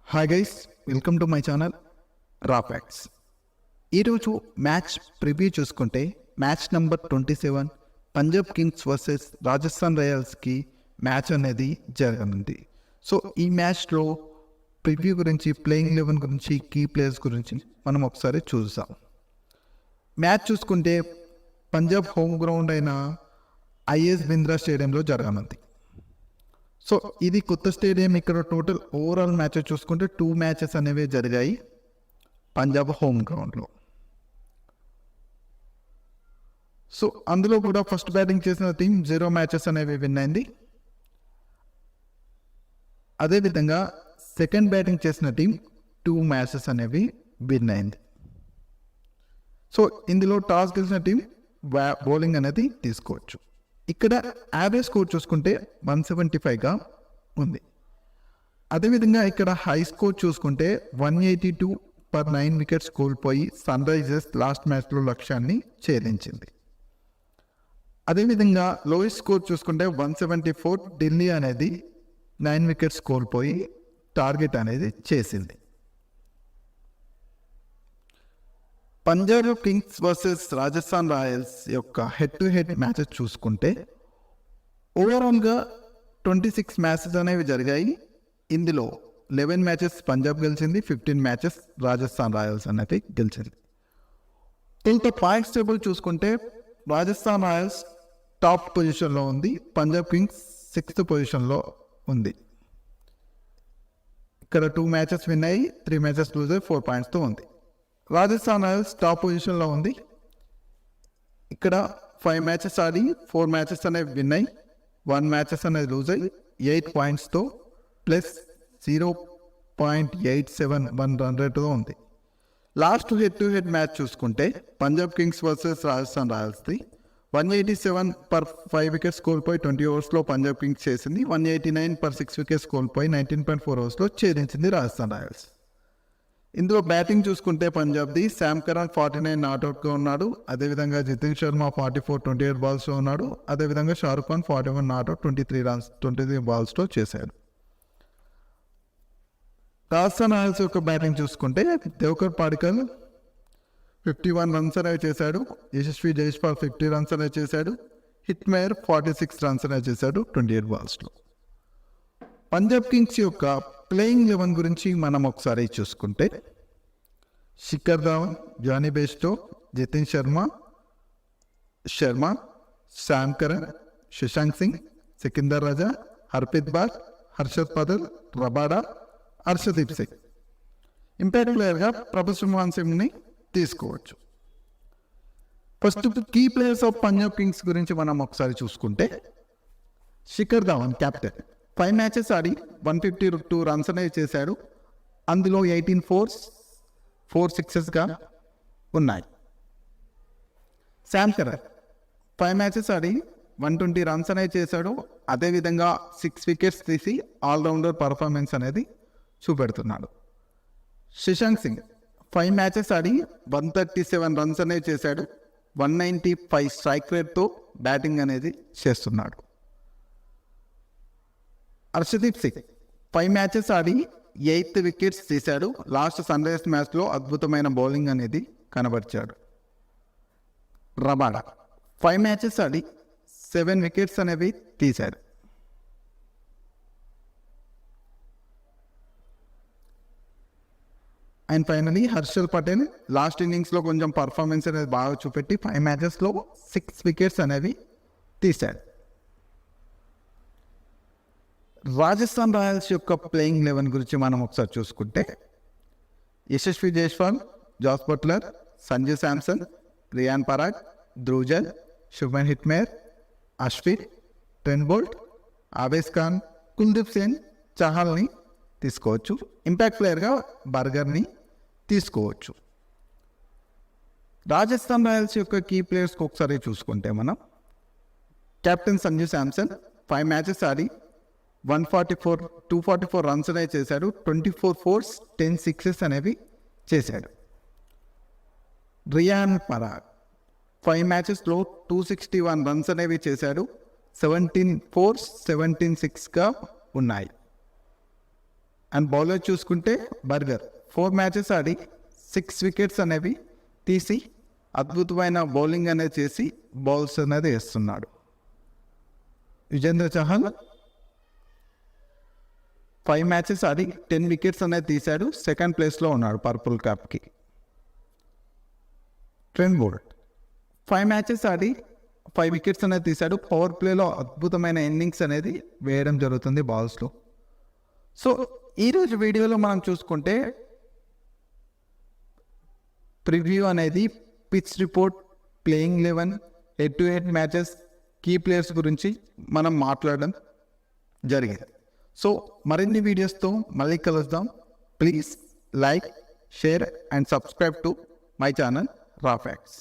Hi guys, welcome to my channel raw facts. ఈరోజు match preview చూసుకుంటే match number 27 Punjab Kings versus Rajasthan రాయల్స్కి match అనేది జరగనుంది. సో ఈ మ్యాచ్లో ప్రివ్యూ గురించి, ప్లేయింగ్ 11 గురించి, కీ ప్లేయర్స్ గురించి మనం ఒకసారి చూద్దాం. మ్యాచ్ చూసుకుంటే పంజాబ్ హోమ్ గ్రౌండ్ అయిన ఐఎస్ బింద్రా స్టేడియంలో జరగనుంది. సో ఇది కొత్త స్టేడియం. ఇక్కడ టోటల్ ఓవరాల్ మ్యాచెస్ చూసుకుంటే 2 మ్యాచెస్ అనేవి జరిగాయి పంజాబ్ హోమ్ గ్రౌండ్లో. సో అందులో కూడా ఫస్ట్ బ్యాటింగ్ చేసిన టీం 0 మ్యాచెస్ అనేవి విన్ అయింది. అదేవిధంగా సెకండ్ బ్యాటింగ్ చేసిన టీం 2 మ్యాచెస్ అనేవి విన్ అయింది. సో ఇందులో టాస్ గెలిచిన టీం బౌలింగ్ అనేది తీసుకోవచ్చు. ఇక్కడ యావరేజ్ స్కోర్ చూసుకుంటే 175గా ఉంది. అదేవిధంగా ఇక్కడ హై స్కోర్ చూసుకుంటే 182 పర్ 9 వికెట్స్ కోల్పోయి సన్ రైజర్స్ లాస్ట్ మ్యాచ్లో లక్ష్యాన్ని ఛేదించింది. అదేవిధంగా లోయెస్ట్ స్కోర్ చూసుకుంటే 174, ఢిల్లీ అనేది 9 వికెట్స్ కోల్పోయి టార్గెట్ అనేది చేసింది. Punjab Kings versus Rajasthan Royals యొక్క హెడ్ టు హెడ్ మ్యాచెస్ చూసుకుంటే ఓవరాల్గా 26 మ్యాచెస్ అనేవి జరిగాయి. ఇందులో 11 మ్యాచెస్ పంజాబ్ గెలిచింది, 15 మ్యాచెస్ రాజస్థాన్ రాయల్స్ అనేది గెలిచింది. ఇంత పాయింట్స్ టేబుల్ చూసుకుంటే రాజస్థాన్ రాయల్స్ టాప్ పొజిషన్లో ఉంది, పంజాబ్ కింగ్స్ 6th పొజిషన్లో ఉంది. ఇక్కడ 2 మ్యాచెస్ విన్ అయ్యి 3 మ్యాచెస్ లూజ్ అయ్యి 4 పాయింట్స్తో ఉంది. రాజస్థాన్ రాయల్స్ టాప్ పొజిషన్లో ఉంది. ఇక్కడ 5 మ్యాచెస్ ఆడి 4 మ్యాచెస్ అనేవి విన్ అయ్యి 1 మ్యాచెస్ అనేది లూజ్ అయ్యి 8 పాయింట్స్తో ప్లస్ 0.871 రన్ రేటుతో ఉంది. Last head to head match చూసుకుంటే పంజాబ్ కింగ్స్ వర్సెస్ రాజస్థాన్ రాయల్స్ది 187 పర్ 5 వికెట్స్ కోల్పోయి 20 ఓవర్స్లో పంజాబ్ కింగ్స్ చేసింది. 189 పర్ 6 వికెట్స్ కోల్పోయి 19.4 ఓవర్స్లో ఛేదించింది రాజస్థాన్ రాయల్స్. ఇందులో బ్యాటింగ్ చూసుకుంటే పంజాబ్ది శామ్ కరణ్ 49 నాట్అవుట్గా ఉన్నాడు. అదేవిధంగా జితేన్ శర్మ 44 28 బాల్స్లో ఉన్నాడు. అదేవిధంగా షారుఖ్ ఖాన్ 41 నాట్అవుట్ 23 బాల్స్తో చేశాడు. రాజస్థాన్ రాయల్స్ యొక్క బ్యాటింగ్ చూసుకుంటే దేవకర్ పాడికల్ 51 రన్స్ అనేవి చేశాడు. యశస్వి జైస్వాల్ 50 రన్స్ అనేవి చేశాడు. హిట్ మేయర్ 46 రన్స్ అనేవి చేశాడు 28 బాల్స్లో. పంజాబ్ కింగ్స్ యొక్క ప్లేయింగ్ 11 గురించి మనం ఒకసారి చూసుకుంటే Shikhar Dhawan, Jonny Bairstow, Jitesh Sharma, Sam Curran, Shashank Singh, Sikandar Raza, Harpreet Brar, Harshal Patel, Rabada, Arshdeep Singh. Impact ప్లేయర్గా ప్రభు సింహాన్ సింగ్ని తీసుకోవచ్చు. First key players of Punjab Kings గురించి మనం ఒకసారి చూసుకుంటే శిఖర్ ధావన్ కెప్టెన్ 5 మ్యాచెస్ ఆడి 152 రన్స్ అనేవి చేశాడు. అందులో 18 4s 4 6గా ఉన్నాయి. శామ్ కరణ్ 5 మ్యాచెస్ ఆడి 120 రన్స్ అనేవి చేశాడు. అదేవిధంగా 6 వికెట్స్ తీసి ఆల్రౌండర్ పర్ఫార్మెన్స్ అనేది చూపెడుతున్నాడు. శశాంక్ సింగ్ 5 మ్యాచెస్ ఆడి 137 రన్స్ అనేవి చేశాడు. 195 స్ట్రైక్ రేట్తో బ్యాటింగ్ అనేది చేస్తున్నాడు. హర్షదీప్ సింగ్ 5 మ్యాచెస్ ఆడి 8 వికెట్స్ తీశాడు. లాస్ట్ సన్ రైజర్స్ మ్యాచ్లో అద్భుతమైన బౌలింగ్ అనేది కనబరిచాడు. రబాడా 5 మ్యాచెస్ ఆడి 7 వికెట్స్ అనేవి తీశాడు. And finally Harshal Patel last ఇన్నింగ్స్లో కొంచెం పర్ఫార్మెన్స్ అనేది బాగా చూపెట్టి 5 మ్యాచెస్లో 6 వికెట్స్ అనేవి తీశాడు. రాజస్థాన్ రాయల్స్ యొక్క ప్లేయింగ్ 11 గురించి మనం ఒకసారి చూసుకుంటే Yashasvi Jaiswal, Jos Buttler, Sanju Samson, Riyan Parag, Dhruv, Shubman Hetmyer, Ashwin, Trent Boult, Avesh Khan, Kuldeep Sen, చహల్ని తీసుకోవచ్చు. ఇంపాక్ట్ ప్లేయర్గా బర్గర్ని తీసుకోవచ్చు. రాజస్థాన్ రాయల్స్ యొక్క కీ ప్లేయర్స్కి ఒకసారి చూసుకుంటే మనం కెప్టెన్ సంజు శాంసన్ 5 మ్యాచెస్ ఆడి 244 రన్స్ అనేవి చేశాడు. 24 4s 10 6s అనేవి చేశాడు. రియాన్ పరాగ్ 5 మ్యాచెస్లో 261 రన్స్ అనేవి చేశాడు. 17 4s 17 6గా ఉన్నాయి. అండ్ బౌలర్ చూసుకుంటే బర్గర్ 4 మ్యాచెస్ ఆడి 6 వికెట్స్ అనేవి తీసి అద్భుతమైన బౌలింగ్ అనేది చేసి బౌల్స్ అనేది వేస్తున్నాడు. యుజేంద్ర చహల్ 5 మ్యాచెస్ ఆడి 10 వికెట్స్ అనేది తీశాడు. సెకండ్ ప్లేస్లో ఉన్నాడు పర్పుల్ క్యాప్కి. ట్రెంట్ బోల్ట్ 5 మ్యాచెస్ ఆడి 5 వికెట్స్ అనేది తీశాడు. పవర్ ప్లేలో అద్భుతమైన ఇన్నింగ్స్ అనేది వేయడం జరుగుతుంది బాల్స్లో. సో ఈరోజు వీడియోలో మనం చూసుకుంటే ప్రివ్యూ అనేది pitch report, playing 11, head to head matches, key players గురించి మనం మాట్లాడడం జరిగింది. సో మరిన్ని వీడియోస్తో మళ్ళీ కలుద్దాం. Please like, share and subscribe to my channel raw facts.